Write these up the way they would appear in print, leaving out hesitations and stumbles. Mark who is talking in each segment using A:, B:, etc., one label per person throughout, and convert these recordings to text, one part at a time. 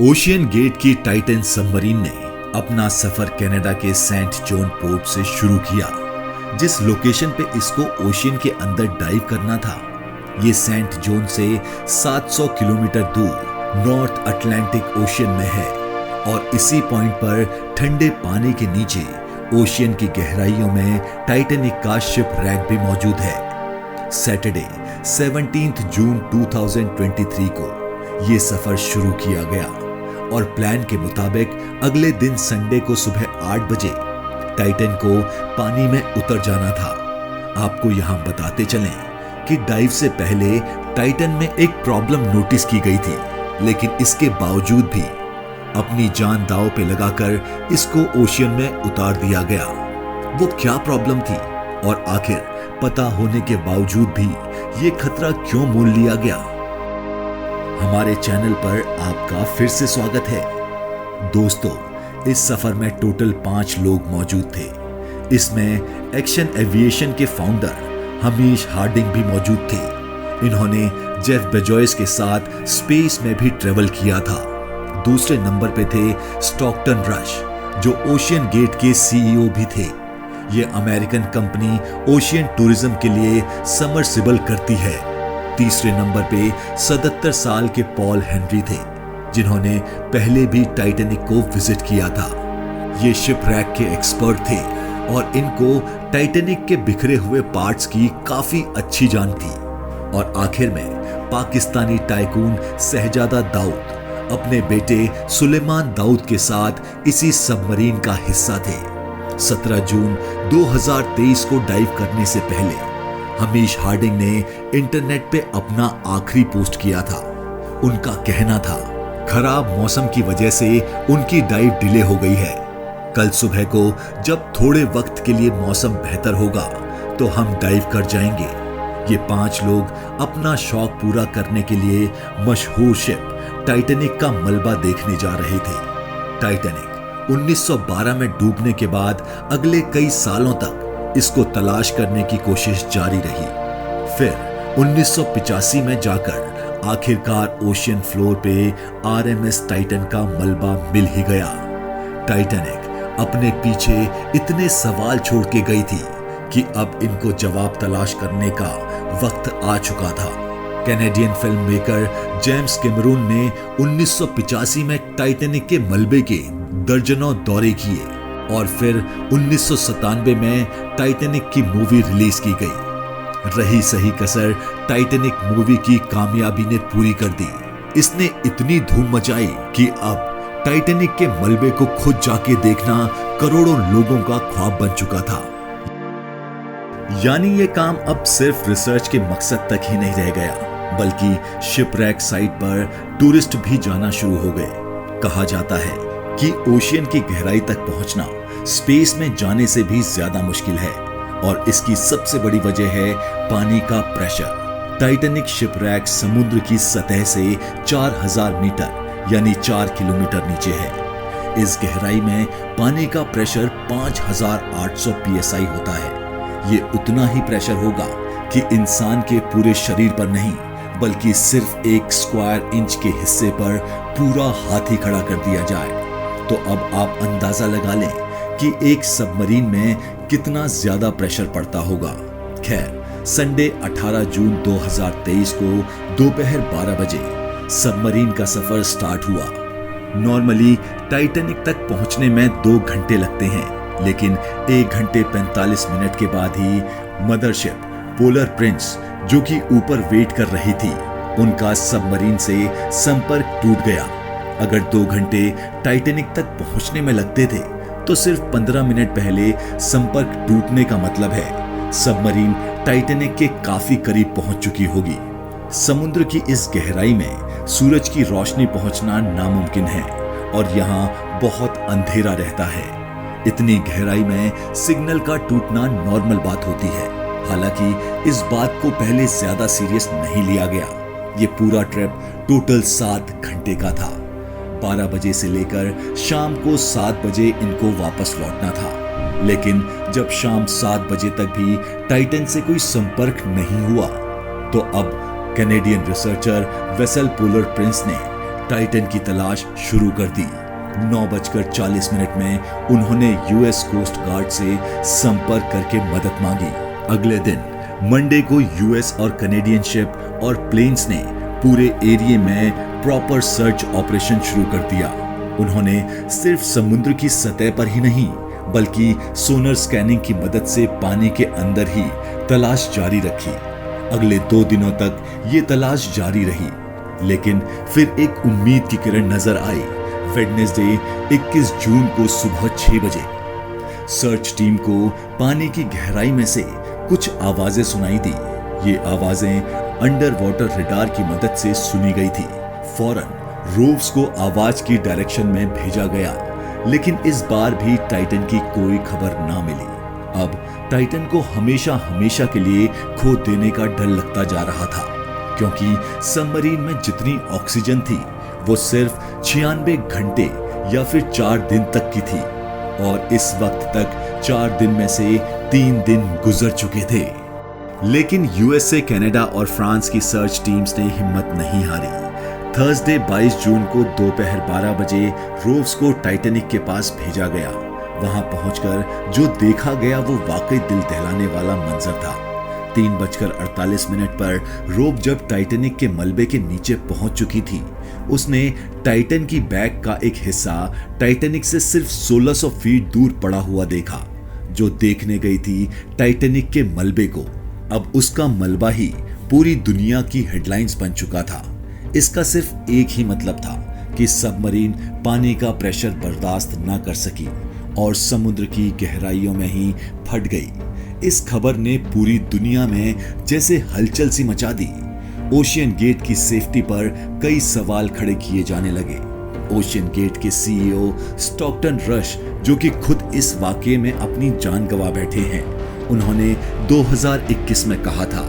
A: Ocean gate की Titan submarine ने अपना सफर कनाडा के सेंट जॉन पोर्ट से शुरू किया। जिस लोकेशन पे इसको ओशियन के अंदर डाइव करना था, ये सेंट जॉन से 700 किलोमीटर दूर नॉर्थ अटलांटिक ओशियन में है और इसी पॉइंट पर ठंडे पानी के नीचे ओशियन की गहराइयों में टाइटैनिक का शिप रैक भी मौजूद है। सैटरडे 17 जून 2023 को ये सफर शुरू किया गया और प्लान के मुताबिक अगले दिन संडे को सुबह 8 बजे टाइटन को पानी में उतर जाना था। आपको यहां बताते चलें कि डाइव से पहले टाइटन में एक प्रॉब्लम नोटिस की गई थी, लेकिन इसके बावजूद भी अपनी जान दांव पे लगाकर इसको ओशियन में उतार दिया गया। वो क्या प्रॉब्लम थी और आखिर पता होने के बावजूद भी ये खतरा क्यों मोल लिया गया? हमारे चैनल पर आपका फिर से स्वागत है। दोस्तों, इस सफर में टोटल 5 लोग मौजूद थे। इसमें एक्शन एविएशन के फाउंडर हमीश हार्डिंग भी मौजूद थे। इन्होंने जेफ बेजोस के साथ स्पेस में भी ट्रेवल किया था। दूसरे नंबर पे थे स्टॉकटन रश, जो ओशियन गेट के सीईओ भी थे। ये अमेरिकन कंपनी ओशियन टूरिज्म के लिए सबमर्सिबल करती है। तीसरे नंबर पे 77 साल के पॉल हेनरी थे, जिन्होंने पहले भी टाइटैनिक को विजिट किया था। ये शिपरैक के एक्सपर्ट थे और इनको टाइटैनिक के बिखरे हुए पार्ट्स की काफी अच्छी जान थी। और आखिर में पाकिस्तानी टाइकून शहजादा दाऊद अपने बेटे सुलेमान दाऊद के साथ इसी सबमरीन का हिस्सा थे। 17 जून 2023 को डाइव करने से पहले हमीश हार्डिंग ने इंटरनेट पे अपना आखिरी पोस्ट किया था। उनका कहना था, खराब मौसम की वजह से उनकी डाइव डिले हो गई है। कल सुबह को जब थोड़े वक्त के लिए मौसम बेहतर होगा तो हम डाइव कर जाएंगे। ये 5 लोग अपना शौक पूरा करने के लिए मशहूर शिप टाइटैनिक का मलबा देखने जा रहे थे। टाइटैनिक 1912 में डूबने के बाद अगले कई सालों तक इसको तलाश करने की कोशिश जारी रही। फिर 1985 में जाकर आखिरकार ओशियन फ्लोर पे आरएमएस टाइटन का मलबा मिल ही गया। टाइटैनिक अपने पीछे इतने सवाल छोड़ के गई थी कि अब इनको जवाब तलाश करने का वक्त आ चुका था। Canadian film maker James Cameron ने 1985 में टाइटैनिक के मलबे के दर्जनों दौरे किए और फिर 1997 में टाइटैनिक की मूवी रिलीज की गई। रही सही कसर टाइटैनिक मूवी की कामयाबी ने पूरी कर दी। इसने इतनी धूम मचाई कि अब टाइटैनिक के मलबे को खुद जाके देखना करोड़ों लोगों का ख्वाब बन चुका था। यानी ये काम अब सिर्फ रिसर्च के मकसद तक ही नहीं रह गया, बल्कि शिपरैक साइट पर टूरिस्ट भी जाना शुरू हो गए। कहा जाता है कि ओशियन की गहराई तक पहुंचना स्पेस में जाने से भी ज्यादा मुश्किल है और इसकी सबसे बड़ी वजह है पानी का प्रेशर। टाइटैनिक शिपरैक समुद्र की सतह से 4000 मीटर यानी 4 किलोमीटर नीचे है। इस गहराई में पानी का प्रेशर 5800 psi होता है। ये उतना ही प्रेशर होगा कि इंसान के पूरे शरीर पर नहीं, बल्कि सिर्फ 1 स्क्वायर इंच के हिस्से पर पूरा हाथ ही खड़ा कर दिया जाए। तो अब आप अंदाजा लगा लें कि एक सबमरीन में कितना ज्यादा प्रेशर पड़ता होगा। खैर, संडे 18 जून 2023 को दोपहर 12 बजे सबमरीन का सफर स्टार्ट हुआ। नॉर्मली टाइटैनिक तक पहुंचने में 2 घंटे लगते हैं, लेकिन 1 घंटे 45 मिनट के बाद ही मदरशिप पोलर प्रिंस, जो कि ऊपर वेट कर रही थी, उनका सबमरीन से संपर्क टूट गया। अगर 2 घंटे टाइटैनिक तक पहुंचने में लगते थे तो सिर्फ 15 मिनट पहले संपर्क टूटने का मतलब है सबमरीन टाइटैनिक के काफी करीब पहुंच चुकी होगी। समुद्र की इस गहराई में सूरज की रोशनी पहुंचना नामुमकिन है और यहाँ बहुत अंधेरा रहता है। इतनी गहराई में सिग्नल का टूटना नॉर्मल बात होती है। हालांकि इस बात को पहले ज्यादा सीरियस नहीं लिया गया। ये पूरा ट्रिप टोटल 7 घंटे का था। 12 बजे से लेकर शाम को 7 बजे इनको वापस लौटना था, लेकिन जब शाम 7 बजे तक भी टाइटन से कोई संपर्क नहीं हुआ, तो अब Canadian researcher vessel polar Prince ने टाइटन की तलाश शुरू कर दी। 9:40 में उन्होंने यूएस कोस्ट गार्ड से संपर्क करके मदद मांगी। अगले दिन मंडे को यूएस और कनेडियन शिप और प्लेन्स ने पूरे एरिया में प्रॉपर सर्च ऑपरेशन शुरू कर दिया। उन्होंने सिर्फ समुद्र की सतह पर ही नहीं बल्कि सोनर स्कैनिंग की मदद से पानी के अंदर ही तलाश जारी रखी। अगले 2 दिनों तक ये तलाश जारी रही, लेकिन फिर एक उम्मीद की किरण नजर आई। वेडनेसडे 21 जून को सुबह 6 बजे सर्च टीम को पानी की गहराई में से कुछ आवाजें सुनाई दी। ये आवाजें अंडर वाटर रडार की मदद से सुनी गई थी। फौरन रोव्स को आवाज की डायरेक्शन में भेजा गया, लेकिन इस बार भी टाइटन की कोई खबर ना मिली। अब टाइटन को हमेशा हमेशा के लिए खो देने का डर लगता जा रहा था, क्योंकि सबमरीन में जितनी ऑक्सीजन थी वो सिर्फ 96 घंटे या फिर 4 दिन तक की थी, और इस वक्त तक 4 दिन में से 3 दिन गुजर चुके थे। लेकिन यूएसए, कनाडा और फ्रांस की सर्च टीम्स ने हिम्मत नहीं हारी। थर्सडे 22 जून को दोपहर 12 बजे रोव्स को टाइटैनिक के पास भेजा गया। वहां पहुंचकर जो देखा गया वो वाकई दिल दहलाने वाला मंजर था। 3:48 पर रोव जब टाइटैनिक के मलबे के नीचे पहुंच चुकी थी, उसने टाइटन की बैक का एक हिस्सा टाइटैनिक से सिर्फ 1600 फीट दूर पड़ा हुआ देखा। जो देखने गई थी टाइटैनिक के मलबे को, अब उसका मलबा ही पूरी दुनिया की हेडलाइंस बन चुका था। इसका सिर्फ एक ही मतलब था कि सबमरीन पानी का प्रेशर बर्दाश्त न कर सकी और समुद्र की गहराइयों में ही फट गई। इस खबर ने पूरी दुनिया में जैसे हलचल सी मचा दी। ओशियन गेट की सेफ्टी पर कई सवाल खड़े किए जाने लगे। ओशियन गेट के सीईओ स्टॉकटन रश, जो कि खुद इस वाकये में अपनी जान गंवा बैठे हैं, उन्होंने 2021 में कहा था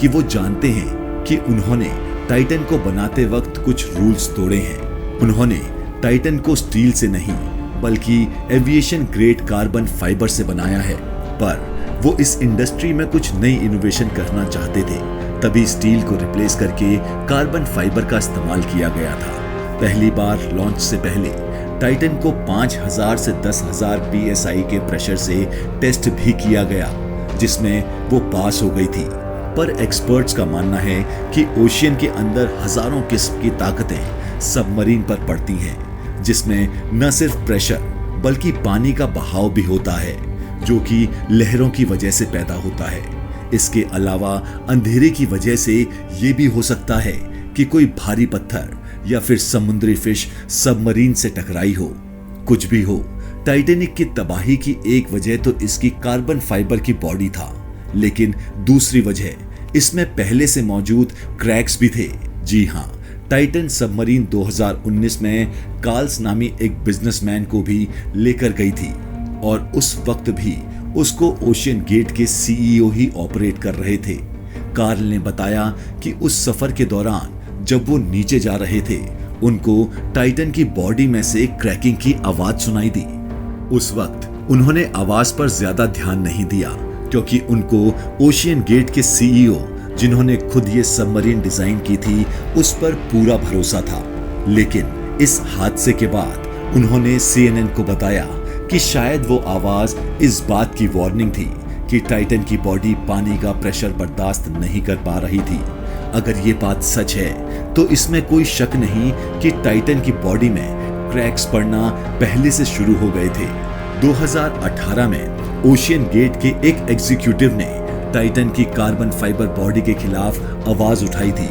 A: कि वो जानते हैं कि उन्होंने टाइटन को बनाते वक्त कुछ रूल्स तोड़े हैं। उन्होंने टाइटन को स्टील से नहीं बल्कि एविएशन ग्रेड कार्बन फाइबर से बनाया है, पर वो इस इंडस्ट्री में कुछ नई इनोवेशन करना चाहते थे, तभी स्टील को रिप्लेस करके कार्बन फाइबर का इस्तेमाल किया गया था। पहली बार लॉन्च से पहले टाइटन को 5000 से 10,000 psi के प्रेशर से टेस्ट भी किया गया, जिसमें वो पास हो गई थी। पर एक्सपर्ट्स का मानना है कि ओशियन के अंदर हजारों किस्म की ताकतें सबमरीन पर पड़ती हैं, जिसमें न सिर्फ प्रेशर बल्कि पानी का बहाव भी होता है, जो कि लहरों की वजह से पैदा होता है। इसके अलावा अंधेरे की वजह से ये भी हो सकता है कि कोई भारी पत्थर या फिर समुद्री फिश सबमरीन से टकराई हो। कुछ भी हो, टाइटैनिक की तबाही की एक वजह तो इसकी कार्बन फाइबर की बॉडी था, लेकिन दूसरी वजह इसमें पहले से मौजूद क्रैक्स भी थे। जी हाँ, टाइटन सबमरीन 2019 में कार्ल्स नामी एक बिजनेसमैन को भी लेकर गई थी, और उस वक्त भी उसको ओशियन गेट के सीईओ ही ऑपरेट कर रहे थे। कार्ल ने बताया कि उस सफर के दौरान जब वो नीचे जा रहे थे, उनको टाइटन की बॉडी में से क्रैकिंग की आवाज सुनाई दी। उस वक्त उन्होंने आवाज पर ज्यादा ध्यान नहीं दिया, क्योंकि उनको ओशियन गेट के सीईओ, जिन्होंने खुद ये सबमरीन डिजाइन की थी, उस पर पूरा भरोसा था। लेकिन इस हादसे के बाद उन्होंने CNN को बताया कि शायद वो आवाज इस बात की वार्निंग थी कि टाइटन की बॉडी पानी का प्रेशर बर्दाश्त नहीं कर पा रही थी। अगर ये बात सच है तो इसमें कोई शक नहीं कि टाइटन की बॉडी में क्रैक्स पड़ना पहले से शुरू हो गए थे। 2018 में ओशियन गेट के एक एग्जीक्यूटिव ने टाइटन की कार्बन फाइबर बॉडी के खिलाफ आवाज उठाई थी।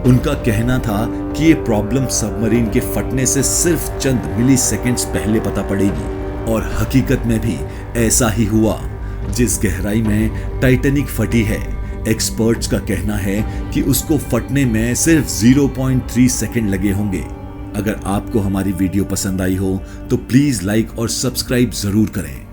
A: उनका कहना था कि ये प्रॉब्लम सबमरीन के फटने से सिर्फ चंद मिलीसेकंड्स पहले पता पड़ेगी, और हकीकत में भी ऐसा ही हुआ। जिस गहराई में टाइटैनिक फटी है, एक्सपर्ट्स का कहना है कि उसको फटने में सिर्फ 0.3 सेकंड लगे होंगे। अगर आपको हमारी वीडियो पसंद आई हो तो प्लीज लाइक और सब्सक्राइब जरूर करें।